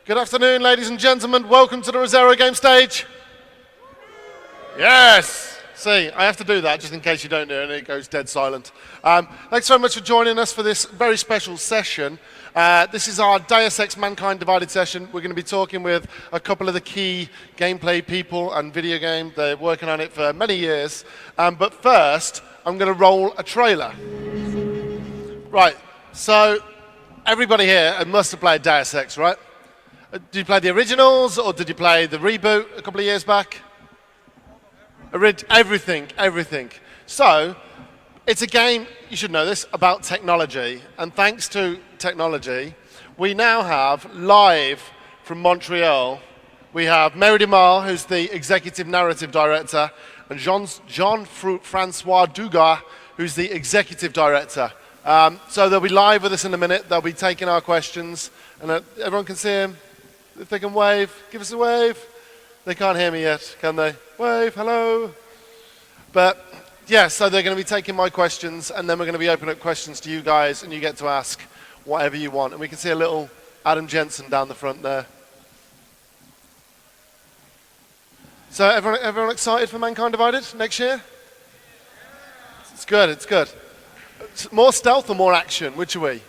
Good afternoon, ladies and gentlemen. Welcome to the Rosero game stage. Yes. See, I have to do that just in case you don't do it and it goes dead silent. Thanks so much for joining us for this very special session. This is our Deus Ex Mankind Divided session. We're going to be talking with a couple of the key gameplay people and video game. They're working on it for many years. But first, I'm going to roll a trailer. Right, so everybody here must have played Deus Ex, right? Did you play the originals or did you play the reboot a couple of years back? Everything. So, it's a game, you should know this, about technology. And thanks to technology, we now have live from Montreal, we have Mary DeMar, who's the executive narrative director, and Jean-Francois Dugas, who's the executive director. So they'll be live with us in a minute. They'll be taking our questions. And everyone can see him. If they can wave, give us a wave. They can't hear me yet, can they? Wave, hello. But yeah, so they're going to be taking my questions, and then we're going to be opening up questions to you guys, and you get to ask whatever you want. And we can see a little Adam Jensen down the front there. So everyone excited for Mankind Divided next year? It's good. More stealth or more action? Which are we?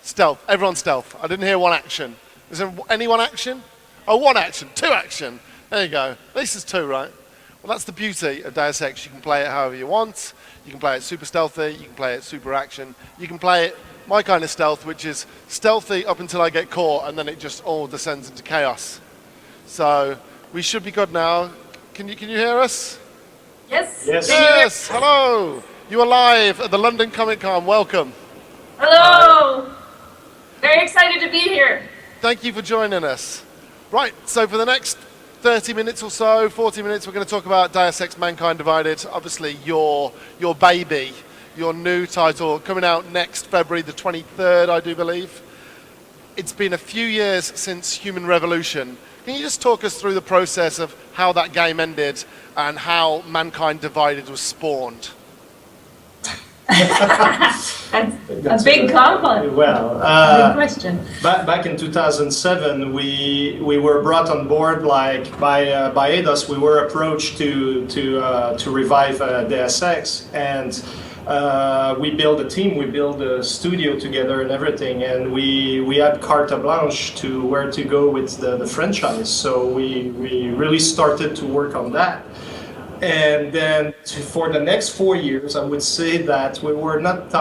Stealth. Everyone stealth. I didn't hear one action. Is there any one action? Oh, one action. Two action. There you go. At least it's two, right? Well, that's the beauty of Deus Ex. You can play it however you want. You can play it super stealthy. You can play it super action. You can play it my kind of stealth, which is stealthy up until I get caught, and then it just all descends into chaos. So we should be good now. Can you hear us? Yes. Yes. Hello. You are live at the London Comic Con. Welcome. Hello. Very excited to be here. Thank you for joining us. Right, so for the next 30 minutes or so, 40 minutes, we're going to talk about Deus Ex Mankind Divided. Obviously, your baby, your new title, coming out next February the 23rd, I do believe. It's been a few years since Human Revolution. Can you just talk us through the process of how that game ended and how Mankind Divided was spawned? That's a big compliment. Well, big question. Back in 2007, we were brought on board like by Eidos. We were approached to revive Deus Ex, and we built a team, we built a studio together and everything, and we had carte blanche to where to go with the franchise. So we really started to work on that. And then for the next 4 years, I would say that we were not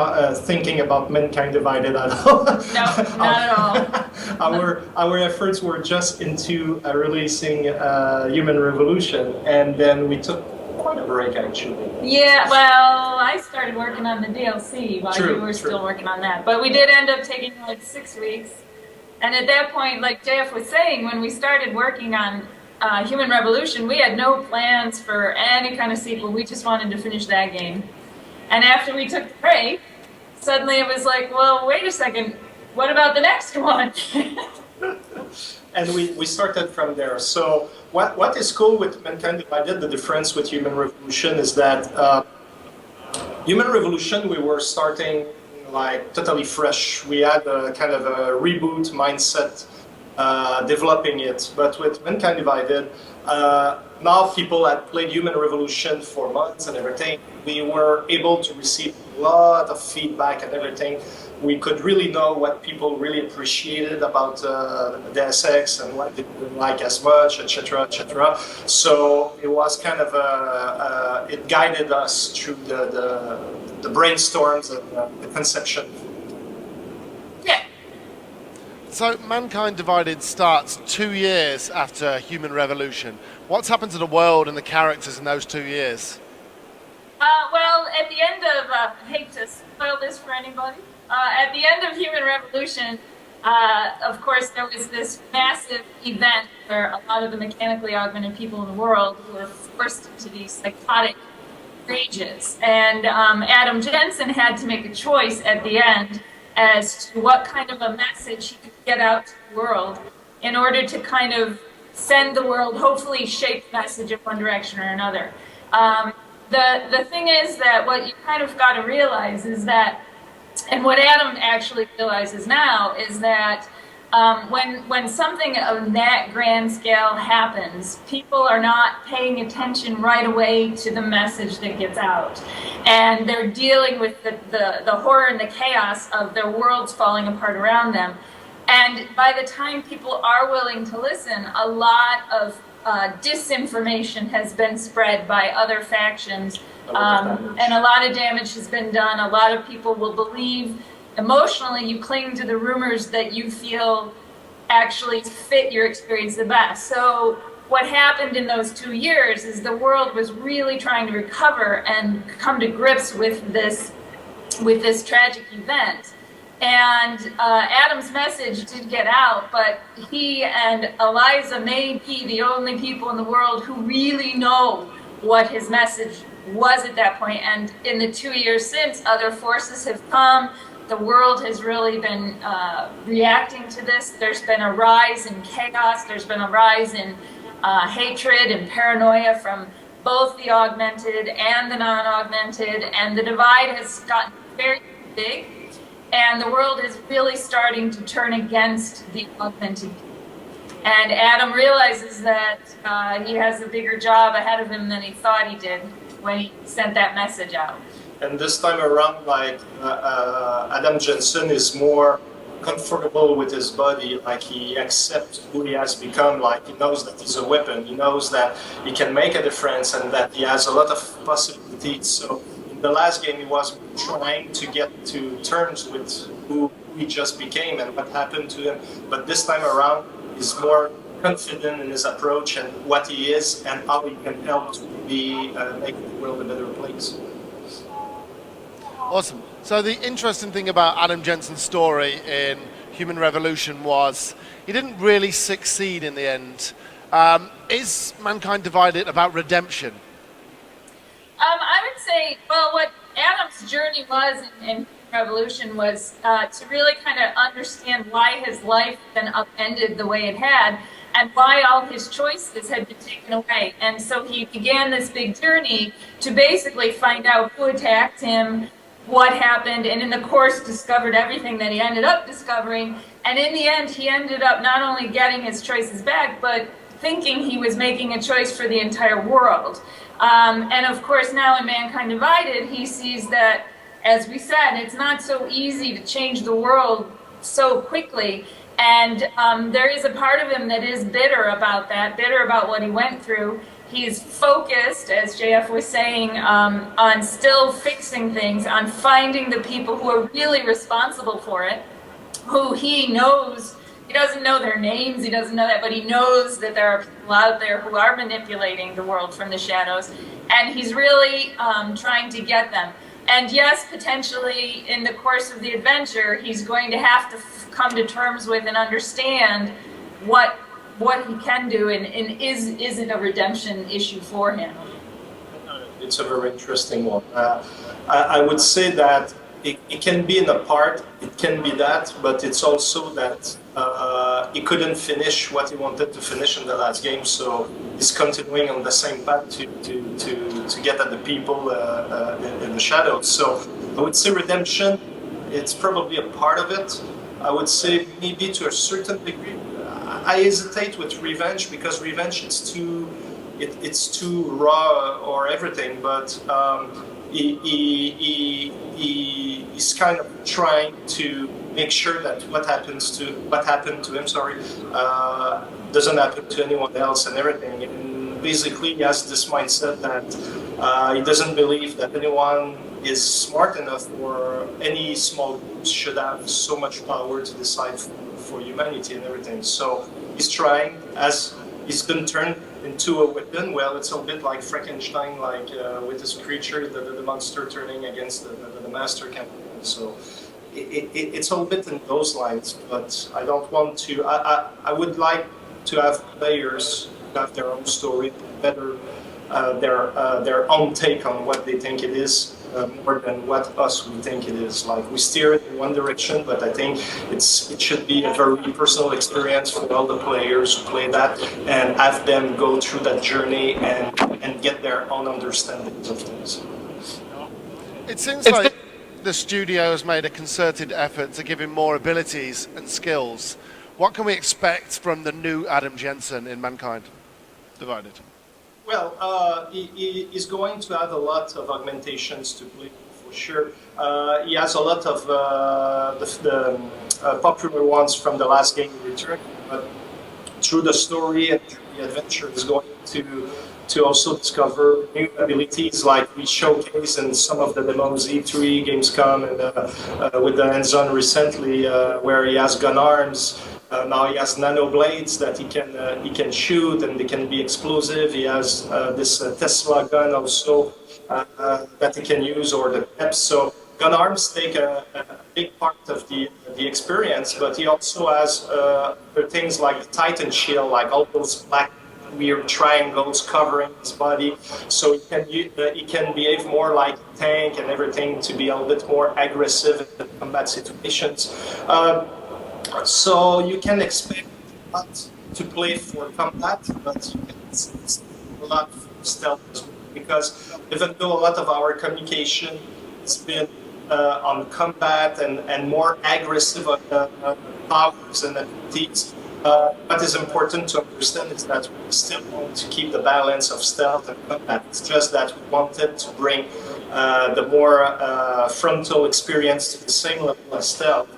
thinking about Mankind Divided at all. No, not at all. Our efforts were just into releasing Human Revolution, and then we took quite a break, actually. Yeah, well, I started working on the DLC while you were still working on that. But we did end up taking like 6 weeks. And at that point, like JF was saying, when we started working on Human Revolution, we had no plans for any kind of sequel. We just wanted to finish that game. And after we took the break, suddenly it was like, well, wait a second, what about the next one? And we started from there. So what is cool with Mankind Divided, the difference with Human Revolution is that Human Revolution, we were starting like totally fresh. We had a kind of a reboot mindset developing it, but with Mankind Divided, now people had played Human Revolution for months and everything. We were able to receive a lot of feedback and everything. We could really know what people really appreciated about Deus Ex and what they didn't like as much, etc., etc. So it was kind of it guided us through the brainstorms and the conception. So Mankind Divided starts 2 years after Human Revolution. What's happened to the world and the characters in those 2 years? Well, at the end of, I hate to spoil this for anybody, at the end of Human Revolution, of course, there was this massive event where a lot of the mechanically augmented people in the world were forced into these psychotic rages. And Adam Jensen had to make a choice at the end as to what kind of a message he could get out to the world in order to kind of send the world, hopefully shape the message in one direction or another. The thing is that what you kind of got to realize is that, and what Adam actually realizes now, is that when something of that grand scale happens, people are not paying attention right away to the message that gets out, and they're dealing with the horror and the chaos of their worlds falling apart around them. And by the time people are willing to listen, a lot of disinformation has been spread by other factions, and a lot of damage has been done. A lot of people will believe emotionally, you cling to the rumors that you feel actually fit your experience the best. So what happened in those 2 years is the world was really trying to recover and come to grips with this tragic event. And Adam's message did get out, but he and Eliza may be the only people in the world who really know what his message was at that point. And in the 2 years since, other forces have come. The world has really been reacting to this. There's been a rise in chaos. There's been a rise in hatred and paranoia from both the augmented and the non-augmented. And the divide has gotten very big. And the world is really starting to turn against the augmented. And Adam realizes that he has a bigger job ahead of him than he thought he did when he sent that message out. And this time around, like Adam Jensen is more comfortable with his body, like he accepts who he has become, like he knows that he's a weapon, he knows that he can make a difference and that he has a lot of possibilities. So in the last game he was trying to get to terms with who he just became and what happened to him. But this time around he's more confident in his approach and what he is and how he can help to be make the world a better place. Awesome. So the interesting thing about Adam Jensen's story in Human Revolution was he didn't really succeed in the end. Is Mankind Divided about redemption? I would say, well, what Adam's journey was in Revolution was to really kind of understand why his life had been upended the way it had and why all his choices had been taken away. And so he began this big journey to basically find out who attacked him, what happened, and in the course discovered everything that he ended up discovering. And in the end, he ended up not only getting his choices back, but thinking he was making a choice for the entire world. And of course, now in Mankind Divided, he sees that, as we said, it's not so easy to change the world so quickly. And there is a part of him that is bitter about that, bitter about what he went through. He's focused, as JF was saying, on still fixing things, on finding the people who are really responsible for it, who he knows. He doesn't know their names, he doesn't know that, but he knows that there are people out there who are manipulating the world from the shadows, and he's really trying to get them. And yes, potentially in the course of the adventure, he's going to have to come to terms with and understand what he can do, and is it a redemption issue for him? It's a very interesting one. I would say that it can be in a part, it can be that, but it's also that he couldn't finish what he wanted to finish in the last game, so he's continuing on the same path to get at the people in the shadows. So I would say redemption, it's probably a part of it. I would say maybe to a certain degree. I hesitate with revenge because revenge it's too raw or everything, but he's kind of trying to make sure that what happened to him, doesn't happen to anyone else and everything. And basically, he has this mindset that he doesn't believe that anyone is smart enough or any small group should have so much power to decide for humanity and everything. So he's trying, as he's been turned into a weapon. Well, it's a bit like Frankenstein, like with this creature, the monster turning against the master campaign. So it's a bit in those lines, but I don't want to. I would like to have players have their own story, better their own take on what they think it is. More than what we think it is. Like we steer it in one direction, but I think it should be a very personal experience for all the players who play that and have them go through that journey and get their own understanding of things. It seems like the studio has made a concerted effort to give him more abilities and skills. What can we expect from the new Adam Jensen in Mankind Divided? Well, he's going to have a lot of augmentations to play for sure. He has a lot of the popular ones from the last game Return, but through the story and through the adventure is going to also discover new abilities like we showcase in some of the demos E3, Gamescom, and with the hands-on recently, where he has gun arms. Now he has nano blades that he can shoot and they can be explosive. He has this Tesla gun also that he can use, or the PEPs. So gun arms take a big part of the experience, but he also has things like the Titan shield, like all those black weird triangles covering his body, so he can behave more like a tank and everything, to be a little bit more aggressive in combat situations. So you can expect not to play for combat, but you can expect a lot for stealth as well, because even though a lot of our communication has been on combat and more aggressive powers and abilities, what is important to understand is that we still want to keep the balance of stealth and combat. It's just that we wanted to bring the more frontal experience to the same level as stealth.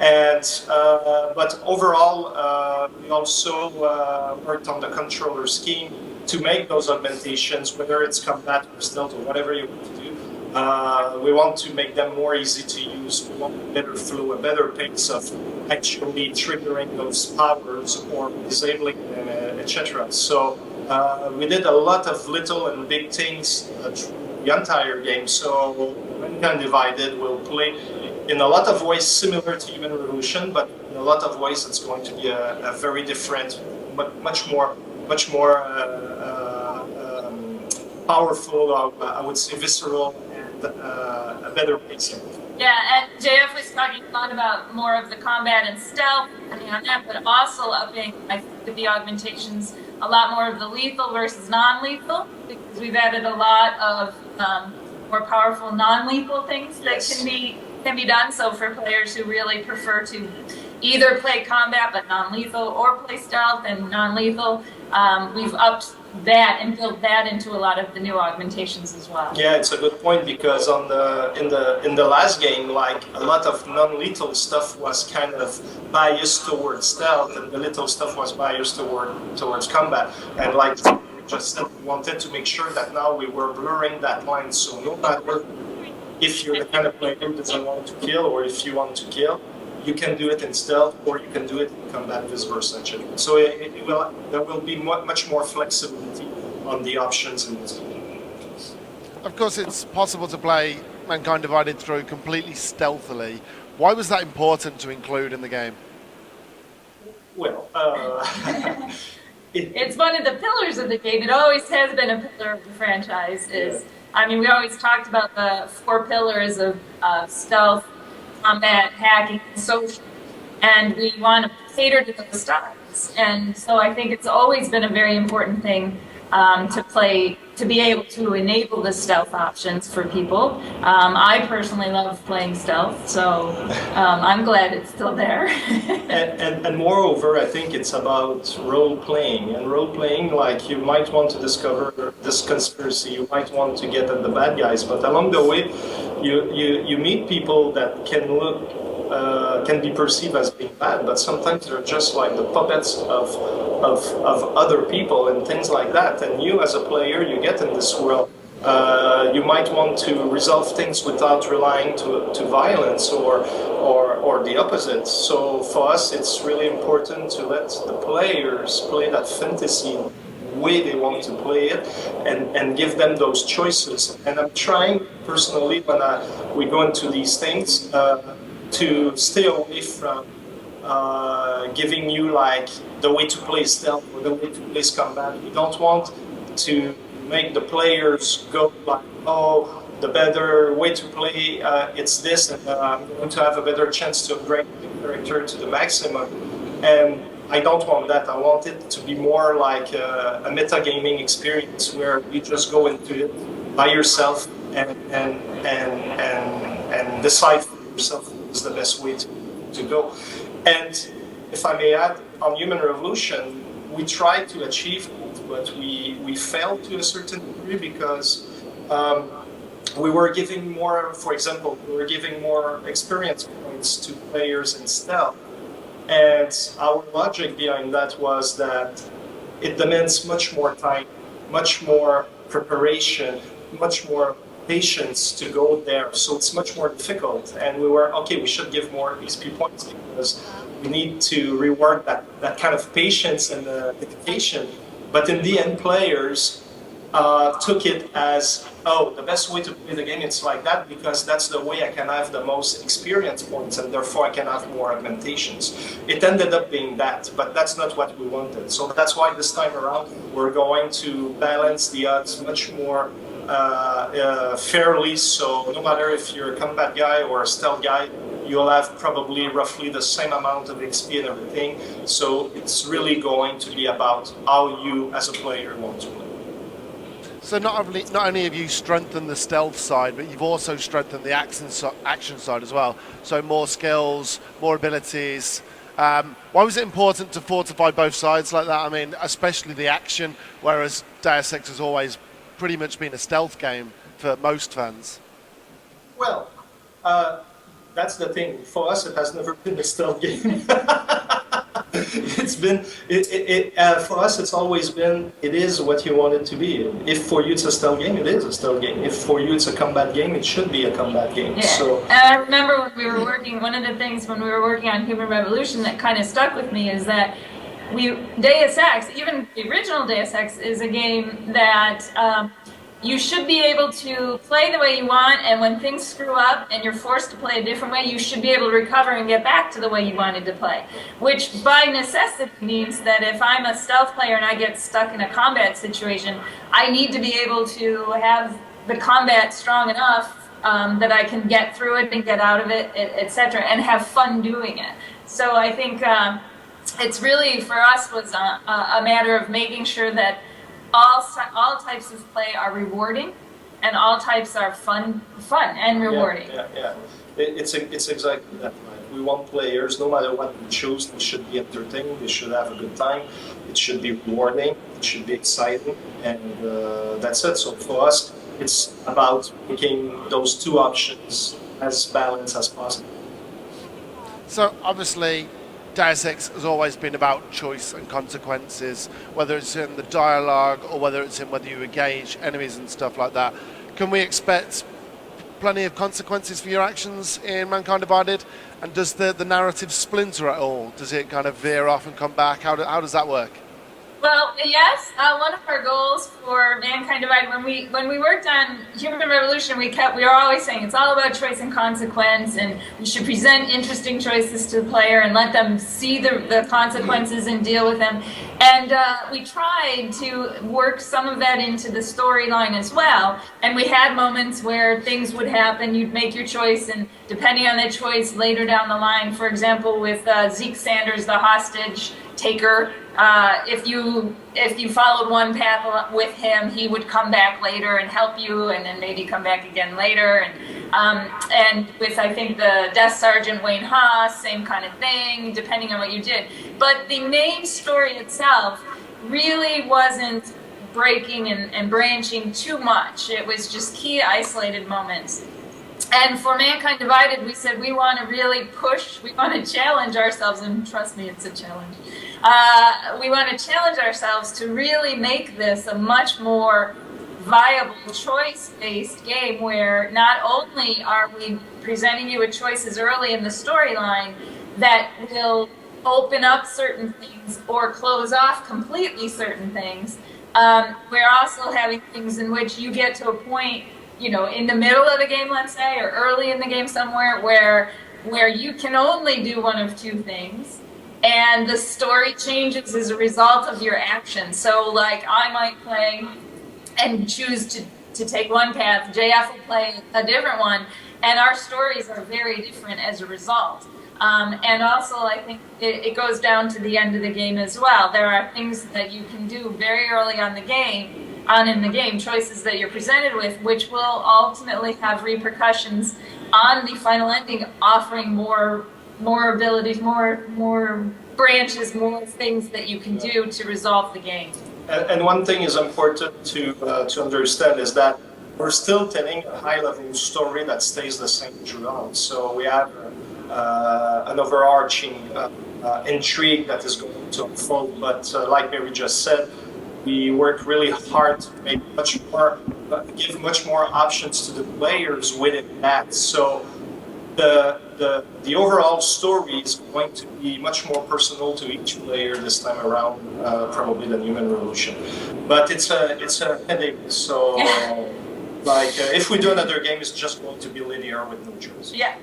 And but overall, we also worked on the controller scheme to make those augmentations, whether it's combat or stealth or whatever you want to do. We want to make them more easy to use. We want a better flow, a better pace of actually triggering those powers or disabling them, etc. So we did a lot of little and big things through the entire game. So Mankind Divided will play in a lot of ways similar to Human Revolution, but in a lot of ways it's going to be a very different, but much more powerful, I would say visceral, and a better pacing. Yeah, and JF was talking a lot about more of the combat and stealth, depending on that, but also upping, I think, with the augmentations, a lot more of the lethal versus non-lethal, because we've added a lot of more powerful non-lethal things that can be done. So for players who really prefer to either play combat but non-lethal, or play stealth and non-lethal, we've upped that and built that into a lot of the new augmentations as well. Yeah, it's a good point, because in the last game, like a lot of non-lethal stuff was kind of biased towards stealth, and the lethal stuff was biased towards combat. And like we just said, we wanted to make sure that now we were blurring that line. So no matter if you're the kind of player who doesn't want to kill, or if you want to kill, you can do it in stealth, or you can do it in combat, vice versa. So there will be much more flexibility on the options in this. Of course, it's possible to play Mankind Divided through completely stealthily. Why was that important to include in the game? Well, it's one of the pillars of the game. It always has been a pillar of the franchise. I mean, we always talked about the 4 pillars of stealth, combat, hacking, and social, and we want to cater to those styles. And so I think it's always been a very important thing to be able to enable the stealth options for people. I personally love playing stealth, so I'm glad it's still there. and moreover, I think it's about role-playing. And role-playing, like, you might want to discover this conspiracy, you might want to get at the bad guys, but along the way, you meet people that can be perceived as being bad, but sometimes they're just like the puppets of other people and things like that. And you, as a player, you get in this world. You might want to resolve things without relying to violence or the opposite. So for us, it's really important to let the players play that fantasy way they want to play it, and give them those choices. And I'm trying personally, when we go into these things, to stay away from giving you like the way to play stealth or the way to play combat. We don't want to make the players go like, oh, the better way to play it's this, and I'm going to have a better chance to upgrade the character to the maximum. And I don't want that. I want it to be more like a metagaming experience where you just go into it by yourself and decide for yourself what is the best way to go. And if I may add, on Human Revolution, we tried to achieve it, but we failed to a certain degree because we were giving more, for example, we were giving more experience points to players in stealth. And our logic behind that was that it demands much more time, much more preparation, much more patience to go there. So it's much more difficult. And we were, okay, we should give more XP points because we need to reward that kind of patience and dedication. But in the end, players took it as, oh, the best way to play the game is like that because that's the way I can have the most experience points and therefore I can have more augmentations. It ended up being that, but that's not what we wanted. So that's why this time around we're going to balance the odds much more fairly. So no matter if you're a combat guy or a stealth guy, you'll have probably roughly the same amount of XP and everything. So it's really going to be about how you as a player want to play. So not only have you strengthened the stealth side, but you've also strengthened the action side as well. So more skills, more abilities. Why was it important to fortify both sides like that? I mean, especially the action, whereas Deus Ex has always pretty much been a stealth game for most fans. Well, that's the thing. For us, it has never been a stealth game. It's been, for us, it's always been, it is what you want it to be. If for you it's a stealth game, it is a stealth game. If for you it's a combat game, it should be a combat game. Yeah. So, and I remember when we were working, one of the things when we were working on Human Revolution that kind of stuck with me is that Deus Ex, even the original Deus Ex, is a game that you should be able to play the way you want, and when things screw up and you're forced to play a different way, you should be able to recover and get back to the way you wanted to play. Which by necessity means that if I'm a stealth player and I get stuck in a combat situation, I need to be able to have the combat strong enough that I can get through it and get out of it, etc., and have fun doing it. So I think it's really, for us, was a matter of making sure that all types of play are rewarding, and all types are fun and rewarding. Yeah. It's exactly that. Right? We want players, no matter what they choose, they should be entertaining, they should have a good time, it should be rewarding, it should be exciting, and that's it. So for us, it's about making those two options as balanced as possible. So obviously, Deus Ex has always been about choice and consequences, whether it's in the dialogue or whether it's in whether you engage enemies and stuff like that. Can we expect plenty of consequences for your actions in Mankind Divided? And does the narrative splinter at all? Does it kind of veer off and come back? How does that work? Well, yes. One of our goals for Mankind Divided, when we worked on Human Revolution, we were always saying it's all about choice and consequence, and we should present interesting choices to the player and let them see the consequences and deal with them. And we tried to work some of that into the storyline as well. And we had moments where things would happen, you'd make your choice, and depending on that choice later down the line, for example, with Zeke Sanders, the hostage taker, if you followed one path with him, he would come back later and help you, and then maybe come back again later. And with, I think, the Death Sergeant Wayne Haas, same kind of thing, depending on what you did. But the main story itself really wasn't breaking and branching too much. It was just key isolated moments. And for Mankind Divided, we said we want to really push, we want to challenge ourselves, and trust me, it's a challenge. We want to challenge ourselves to really make this a much more viable choice-based game where not only are we presenting you with choices early in the storyline that will open up certain things or close off completely certain things, we're also having things in which you get to a point, you know, in the middle of the game, let's say, or early in the game somewhere, where you can only do one of two things, and the story changes as a result of your action. So, like, I might play and choose to take one path, JF will play a different one, and our stories are very different as a result. And also, I think it goes down to the end of the game as well. There are things that you can do very early in the game, choices that you're presented with, which will ultimately have repercussions on the final ending, offering more abilities, more branches, more things that you can do to resolve the game. And one thing is important to understand is that we're still telling a high-level story that stays the same throughout. So we have an overarching intrigue that is going to unfold. But like Mary just said, we work really hard to make much more, give much more options to the players within that. So the overall story is going to be much more personal to each player this time around, probably than Human Revolution. But it's a headache. So like if we do another game, it's just going to be linear with no choice. Yeah.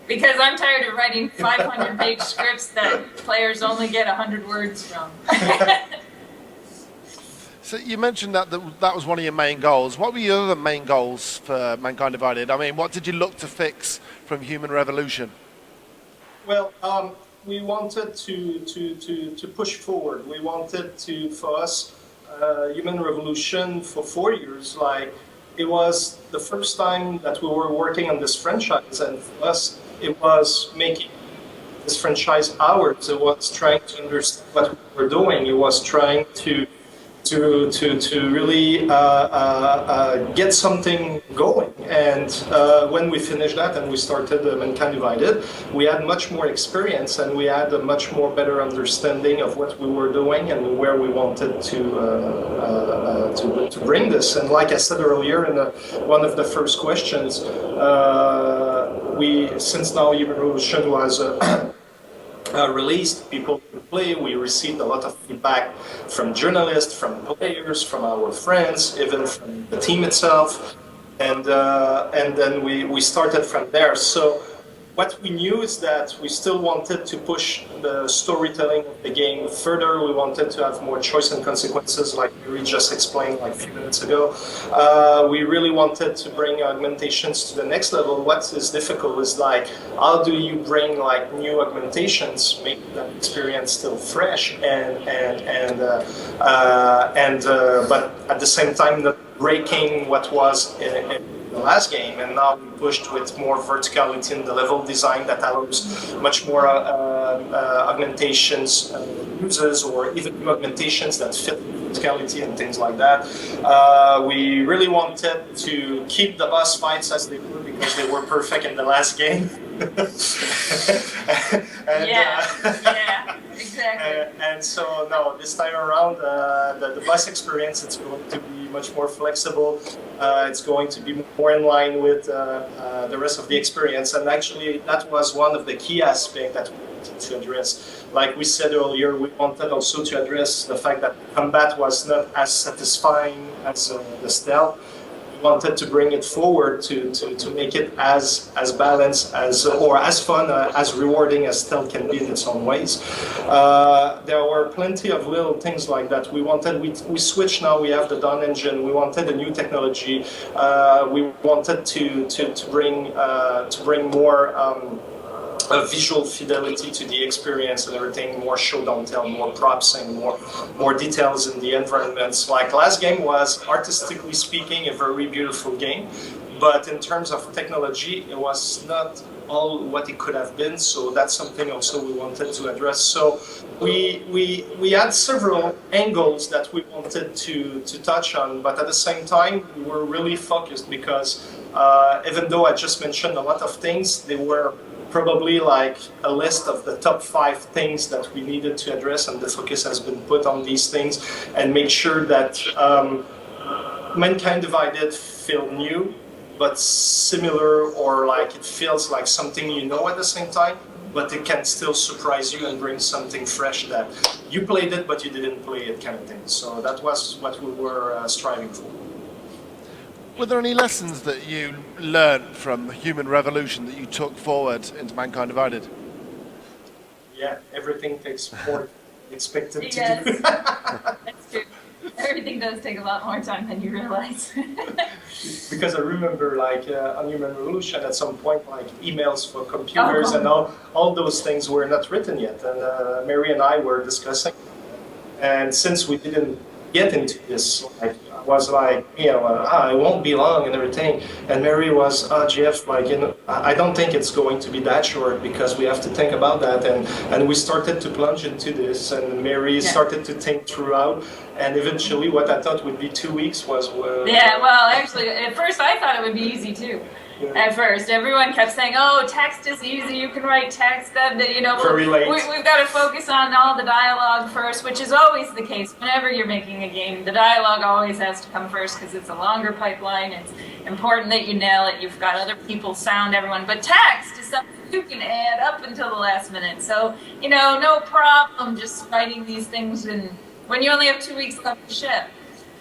Because I'm tired of writing 500-page scripts that players only get 100 words from. So you mentioned that that was one of your main goals. What were your other main goals for Mankind Divided? I mean, what did you look to fix from Human Revolution? Well, we wanted to push forward. We wanted to, for us, Human Revolution for 4 years, like it was the first time that we were working on this franchise, and for us, it was making this franchise ours. It was trying to understand what we were doing. It was trying to really get something going. And when we finished that and we started Mankind Divided, we had much more experience and we had a much more better understanding of what we were doing and where we wanted to bring this. And like I said earlier in one of the first questions, since now Human Revolution was released, people could play. We received a lot of feedback from journalists, from players, from our friends, even from the team itself, and then we started from there. So what we knew is that we still wanted to push the storytelling of the game further. We wanted to have more choice and consequences, like Yuri just explained like a few minutes ago. We really wanted to bring augmentations to the next level. What is difficult is like, how do you bring like new augmentations, make that experience still fresh, but at the same time not breaking what was in the last game, and now we pushed with more verticality in the level design that allows much more augmentations uses, or even new augmentations that fit verticality and things like that. We really wanted to keep the boss fights as they were because they were perfect in the last game. Exactly. And so, no, this time around, the bus experience, it's going to be much more flexible. It's going to be more in line with the rest of the experience. And actually, that was one of the key aspects that we wanted to address. Like we said earlier, we wanted also to address the fact that combat was not as satisfying as the stealth. Wanted to bring it forward to make it as balanced as or as fun, as rewarding as stealth can be in its own ways. There were plenty of little things like that. We switched now. We have the Dawn engine. We wanted a new technology. We wanted to bring more. Visual fidelity to the experience and everything, more show don't tell, more props and more details in the environments. Like last game was, artistically speaking, a very beautiful game, but in terms of technology, it was not all what it could have been. So that's something also we wanted to address. So we had several angles that we wanted to touch on, but at the same time, we were really focused because even though I just mentioned a lot of things, they were probably like a list of the top 5 things that we needed to address, and the focus has been put on these things and make sure that Mankind Divided feel new but similar, or like it feels like something you know at the same time, but it can still surprise you and bring something fresh that you played it but you didn't play it, kind of thing. So that was what we were striving for. Were there any lessons that you learned from Human Revolution that you took forward into Mankind Divided? Yeah, everything takes more expected to Yes, do. that's true. Everything does take a lot more time than you realize. Because I remember, like, on Human Revolution, at some point, like, emails for computers and all those things were not written yet. And Mary and I were discussing. And since we didn't get into this, like, was like, I won't be long and everything. And Mary was, Jeff, like, I don't think it's going to be that short because we have to think about that. And we started to plunge into this, and Mary started to think throughout. And eventually, what I thought would be 2 weeks was. Yeah, well, actually, at first I thought it would be easy too. Yeah. At first, everyone kept saying, "Oh, text is easy. You can write text." That we've got to focus on all the dialogue first, which is always the case. Whenever you're making a game, the dialogue always has to come first because it's a longer pipeline. It's important that you nail it. You've got other people sound everyone, but text is something you can add up until the last minute. So no problem just writing these things when you only have 2 weeks left to ship,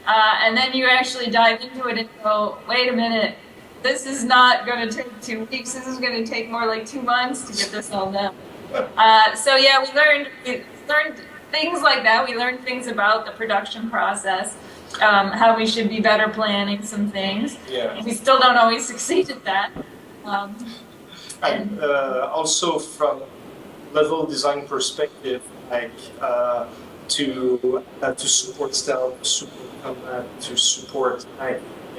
and then you actually dive into it and go, "Wait a minute. This is not going to take 2 weeks. This is going to take more like 2 months to get this all done." So yeah, we learned things like that. We learned things about the production process, how we should be better planning some things. Yeah. We still don't always succeed at that. And also from level design perspective, like to support stealth, to support combat, to support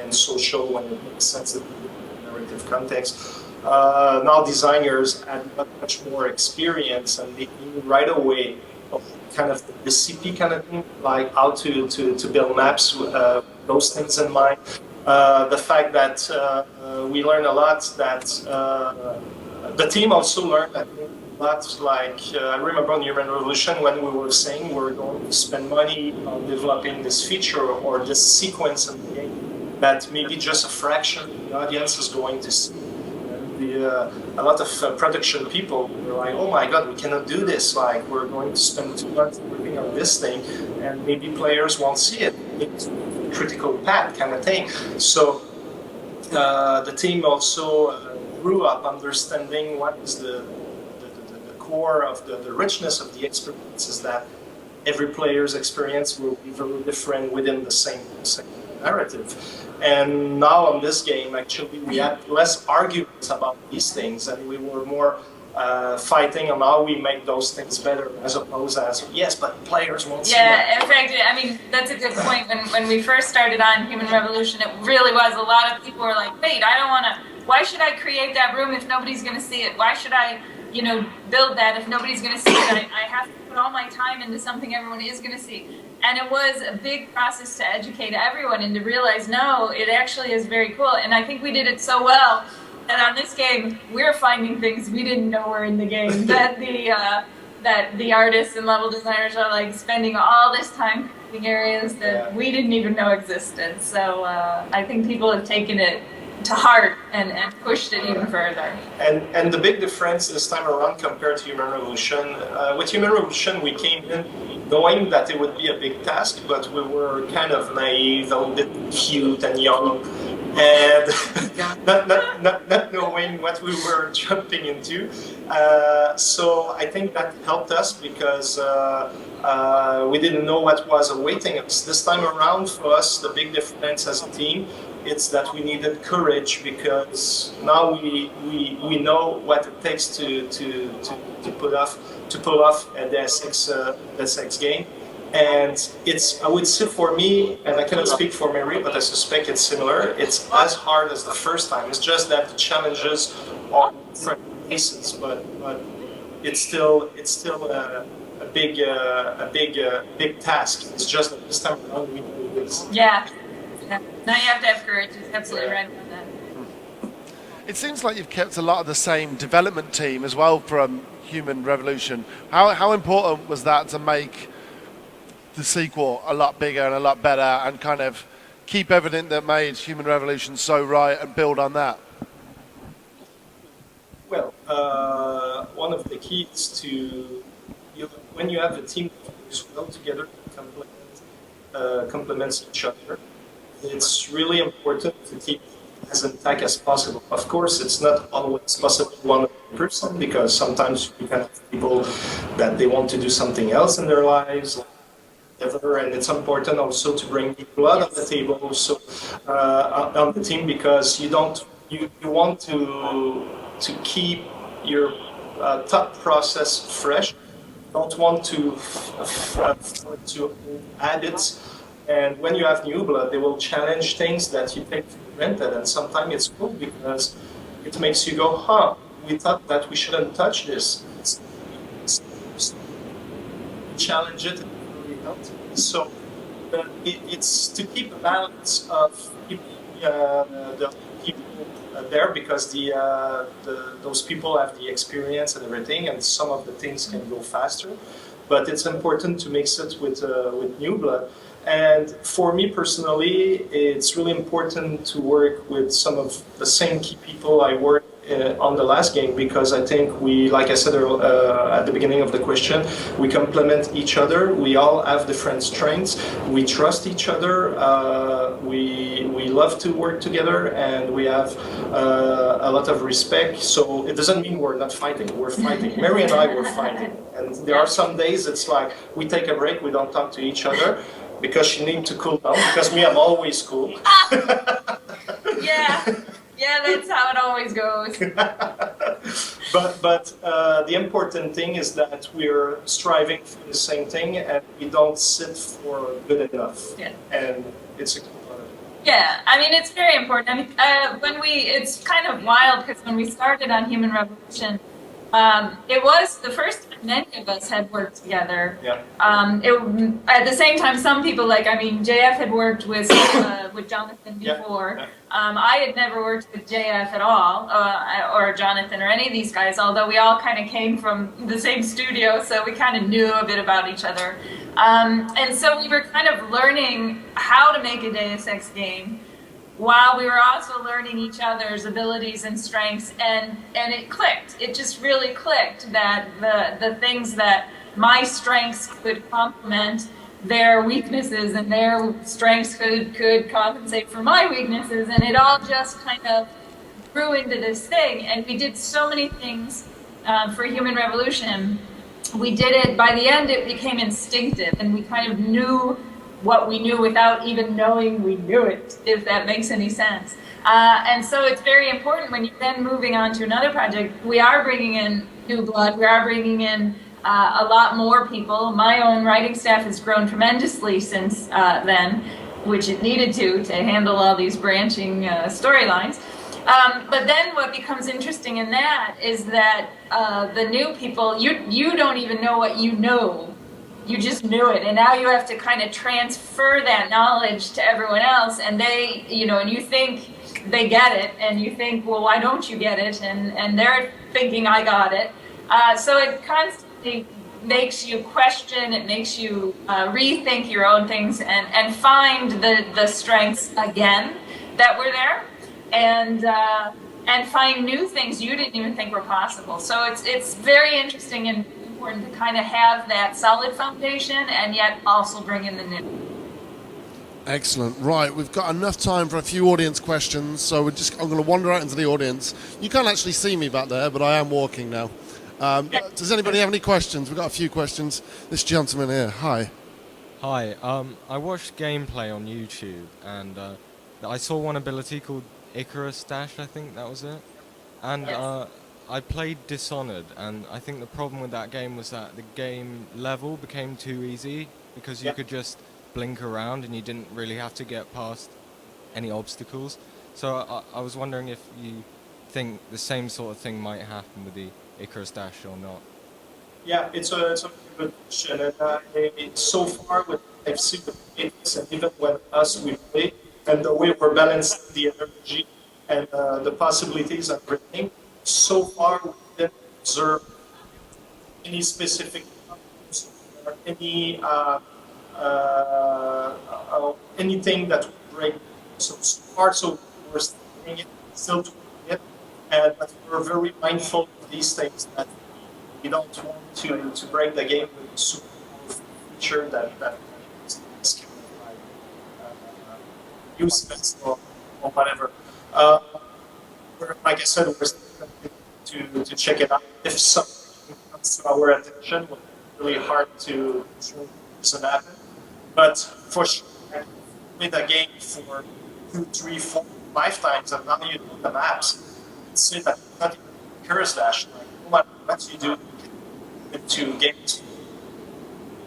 and social when it makes sense in the narrative context. Now designers add much more experience, and they knew right away kind of the CP kind of thing, like how to build maps, those things in mind. The fact that we learned a lot, that the team also learned a lot, like I remember on Human Revolution when we were saying we're going to spend money on developing this feature or this sequence in the game that maybe just a fraction of the audience is going to see. A lot of production people were like, "Oh my God, we cannot do this! Like, we're going to spend 2 months working on this thing, and maybe players won't see it. It's a critical path kind of thing." So the team also grew up understanding what is the core of the richness of the experience is that every player's experience will be very different within the same narrative. And now on this game, actually, we had less arguments about these things, and we were more fighting on how we make those things better, as opposed as, yes, but players won't see that. Yeah, in fact, I mean, that's a good point. When we first started on Human Revolution, it really was. A lot of people were like, "Wait, I don't want to, why should I create that room if nobody's going to see it? Why should I, build that if nobody's going to see it? I have to put all my time into something everyone is going to see." And it was a big process to educate everyone and to realize, no, it actually is very cool. And I think we did it so well that on this game, we're finding things we didn't know were in the game. That the artists and level designers are like spending all this time creating areas that we didn't even know existed. So I think people have taken it to heart and pushed it even further. And the big difference this time around compared to Human Revolution, with Human Revolution we came in knowing that it would be a big task, but we were kind of naive, a little bit cute and young, and not knowing what we were jumping into. So I think that helped us because we didn't know what was awaiting us. This time around for us, the big difference as a team, it's that we needed courage because now we know what it takes to pull off a Deus Ex game, and it's, I would say for me, and I cannot speak for Mary, but I suspect it's similar. It's as hard as the first time. It's just that the challenges are different cases, but it's still a big task. It's just that this time around we do this. Yeah. Now you have to have courage. It's absolutely right about that. It seems like you've kept a lot of the same development team as well from Human Revolution. How important was that to make the sequel a lot bigger and a lot better and kind of keep everything that made Human Revolution so right and build on that? Well, one of the keys to when you have a team that works well together, complements each other, it's really important to keep as intact as possible. Of course, it's not always possible 100% because sometimes you can have people that they want to do something else in their lives, and it's important also to bring people out of the table also on the team because you want to keep your thought process fresh. You don't want to add it And when you have new blood, they will challenge things that you take for granted. And sometimes it's cool because it makes you go, huh, we thought that we shouldn't touch this. Challenge it and really helps. So it's to keep a balance of keeping the people there because those people have the experience and everything, and some of the things can go faster. But it's important to mix it with new blood. And for me personally, it's really important to work with some of the same key people I worked on the last game because I think we, like I said at the beginning of the question, we complement each other. We all have different strengths. We trust each other. We love to work together, and we have a lot of respect. So it doesn't mean we're not fighting. We're fighting. Mary and I were fighting, and there are some days it's like we take a break. We don't talk to each other because she needs to cool down. Because me, I'm always cool. Yeah, that's how it always goes. but the important thing is that we're striving for the same thing, and we don't sit for good enough. Yeah. And it's a component. Yeah, I mean, it's very important. I mean, it's kind of wild because when we started on Human Revolution, it was the first time many of us had worked together. Yeah. At the same time, some people, JF had worked with Jonathan before. Yeah. I had never worked with JF at all, or Jonathan, or any of these guys, although we all kind of came from the same studio, so we kind of knew a bit about each other. And so we were kind of learning how to make a Deus Ex game, while we were also learning each other's abilities and strengths, and it clicked. It just really clicked that the things that my strengths could complement their weaknesses, and their strengths could compensate for my weaknesses, and it all just kind of grew into this thing. And we did so many things for Human Revolution. We did it, by the end it became instinctive, and we kind of knew what we knew without even knowing we knew it, if that makes any sense. And so it's very important when you're then moving on to another project. We are bringing in new blood. We are bringing in a lot more people. My own writing staff has grown tremendously since then, which it needed to handle all these branching storylines. But then what becomes interesting in that is that the new people, you don't even know what you know. You just knew it, and now you have to kind of transfer that knowledge to everyone else, and they, and you think they get it, and you think, well, why don't you get it? And they're thinking, I got it. So it constantly makes you question, it makes you rethink your own things, and find the strengths again that were there, and find new things you didn't even think were possible. So it's very interesting and important to kind of have that solid foundation and yet also bring in the new. Excellent. Right, we've got enough time for a few audience questions, so I'm going to wander out into the audience. You can't actually see me back there, but I am walking now. Does anybody have any questions? We've got a few questions. This gentleman here, hi. Hi, I watched gameplay on YouTube, and I saw one ability called Icarus Dash, I think that was it. And Yes. I played Dishonored, and I think the problem with that game was that the game level became too easy, because you could just blink around and you didn't really have to get past any obstacles. So I was wondering if you think the same sort of thing might happen with the Icarus Dash or not. Yeah, it's a good question. And so far, what I've seen with games, and even when we play, and the way we're balancing the energy and the possibilities and everything, so far we didn't observe any specific problems or anything that would break. So far, so we're still doing it, but we're very mindful of these things, that we don't want to break the game with a super powerful feature that is useless or whatever. Like I said, we're still to check it out. If something comes to our attention, it will be really hard to doesn't happen. But for sure, with a game for 2, 3, 4, 5 times, and now you know the maps, it's say that not even Icarus Dash, like no matter what you do, to games,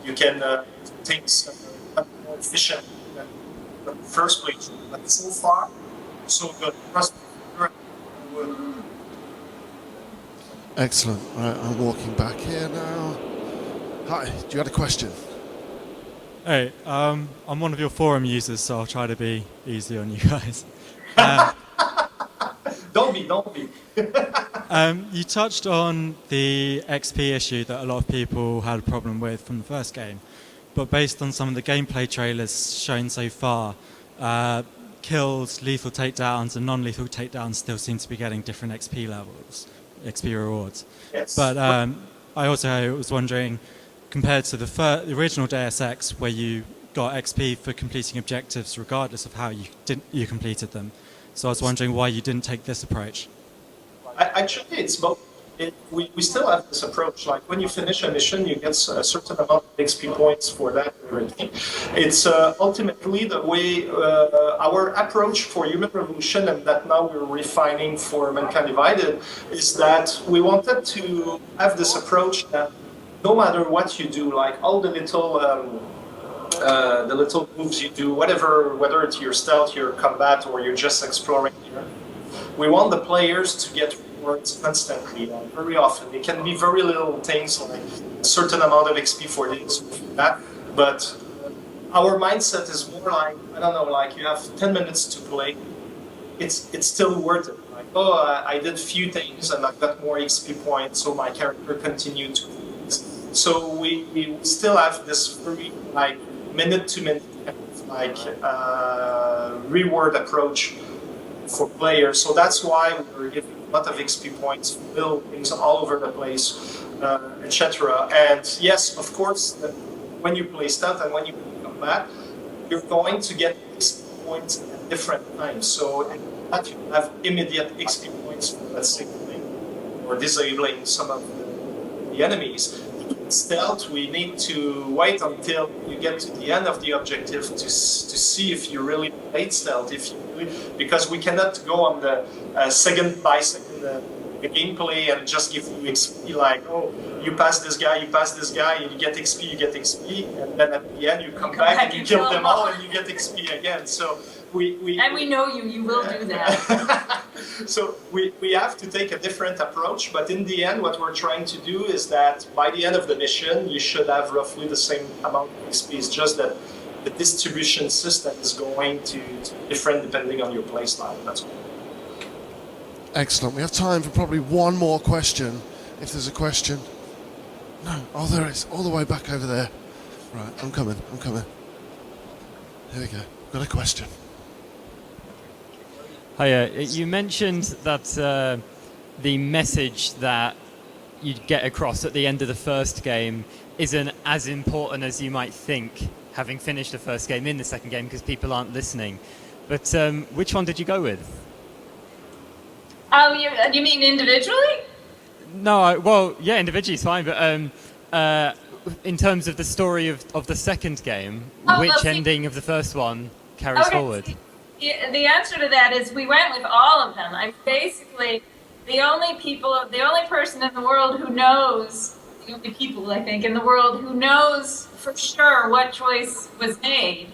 you can things more efficient the first playthrough. But so far, so good. Trust me. Excellent. Right, I'm walking back here now. Hi, do you have a question? Hey, I'm one of your forum users, so I'll try to be easy on you guys. Don't be. You touched on the XP issue that a lot of people had a problem with from the first game, but based on some of the gameplay trailers shown so far, kills, lethal takedowns, and non-lethal takedowns still seem to be getting different XP levels, XP rewards. Yes. But I also was wondering, compared to the original Deus Ex, where you got XP for completing objectives regardless of how you completed them. So I was wondering why you didn't take this approach. Actually, it's both. We still have this approach. Like when you finish a mission, you get a certain amount of XP points for that. It's ultimately the way our approach for Human Revolution, and that now we're refining for Mankind Divided, is that we wanted to have this approach that no matter what you do, like all the little moves you do, whether it's your stealth, your combat, or you're just exploring here, we want the players to get rewards constantly, very often. It can be very little things, like a certain amount of XP for this, that, but our mindset is more like, I don't know, like you have 10 minutes to play, it's still worth it. Like, I did a few things and I got more XP points, so my character continued to. So we still have this very like minute-to-minute reward approach for players. So that's why we're giving a lot of XP points, buildings all over the place, etc. And yes, of course, when you play stealth and when you combat, you're going to get XP points at different times. So that you have immediate XP points for that signaling or disabling some of the enemies. Stealth, we need to wait until you get to the end of the objective to see if you really played stealth, because we cannot go on the second by second the gameplay and just give you XP like, oh, you pass this guy, and you get XP, and then at the end you come back and you kill them all and you get XP again. So we know you will do that. So we have to take a different approach, but in the end what we're trying to do is that by the end of the mission you should have roughly the same amount of XP. It's just that the distribution system is going to different depending on your playstyle. That's all. Excellent. We have time for probably one more question, if there's a question. No. Oh, there is. All the way back over there. Right, I'm coming. Here we go. Got a question. Hiya. You mentioned that the message that you'd get across at the end of the first game isn't as important as you might think, having finished the first game in the second game, because people aren't listening. But which one did you go with? Oh, you mean individually? No, well, yeah, individually is fine, but in terms of the story of the second game, which ending of the first one carries forward? The answer to that is we went with all of them. Basically, the only person in the world who knows, the only people I think in the world who knows for sure what choice was made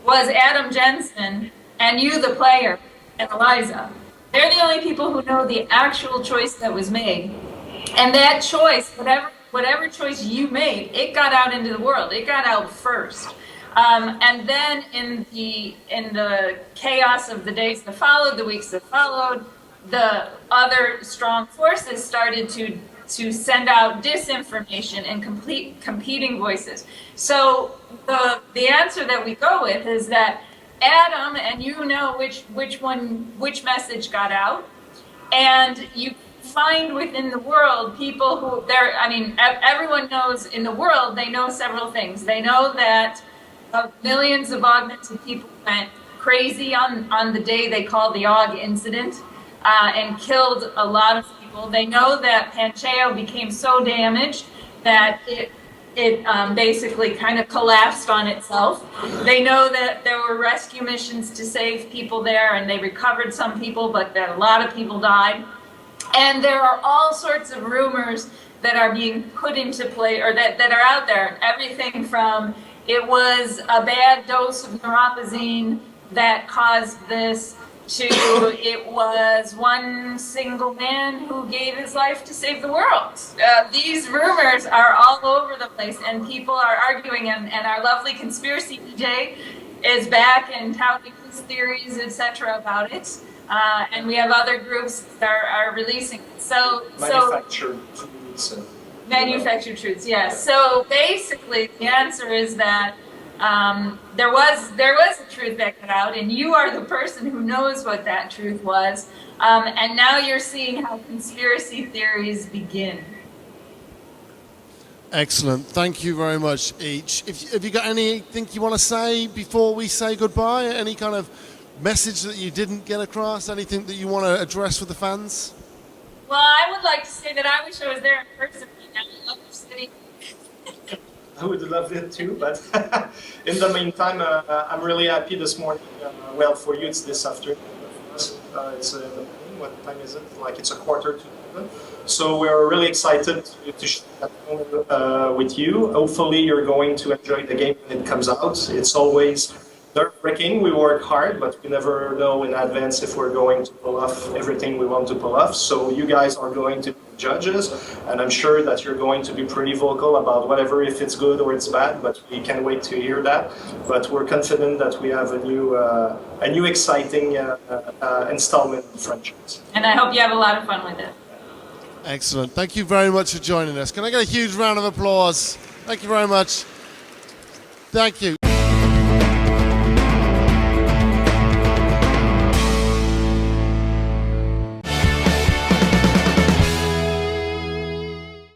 was Adam Jensen and you, the player, and Eliza. They're the only people who know the actual choice that was made. And that choice, whatever choice you made, it got out into the world. It got out first. And then in the chaos of the days that followed, the weeks that followed, the other strong forces started to send out disinformation and competing voices. So the answer that we go with is that Adam, and you know which message got out, and you find within the world people who everyone knows in the world, they know several things. They know that millions of augmented people went crazy on the day they called the AUG incident and killed a lot of people. They know that Pancheo became so damaged that it basically kind of collapsed on itself. They know that there were rescue missions to save people there, and they recovered some people, but that a lot of people died. And there are all sorts of rumors that are being put into play, or that are out there. Everything from it was a bad dose of neuropozyne that caused this to it was one single man who gave his life to save the world. These rumors are all over the place, and people are arguing, and our lovely conspiracy DJ is back and touting his theories, etc. about it. And we have other groups that are releasing it. Manufactured foods. Manufactured truths, yes. So basically, the answer is that there was a truth that got out, and you are the person who knows what that truth was. And now you're seeing how conspiracy theories begin. Excellent. Thank you very much, each. Have you got anything you want to say before we say goodbye? Any kind of message that you didn't get across? Anything that you want to address with the fans? Well, I would like to say that I wish I was there in person. I love the city. I would love it too, but in the meantime, I'm really happy this morning. Well, for you, it's this afternoon. It's in the morning. What time is it? Like it's 6:45. So we're really excited to share that moment with you. Hopefully, you're going to enjoy the game when it comes out. It's always nerve-wracking. We work hard, but we never know in advance if we're going to pull off everything we want to pull off. So you guys are going to be judges, and I'm sure that you're going to be pretty vocal about whatever, if it's good or it's bad, but we can't wait to hear that. But we're confident that we have a new exciting installment in franchise. And I hope you have a lot of fun with it. Excellent. Thank you very much for joining us. Can I get a huge round of applause? Thank you very much. Thank you.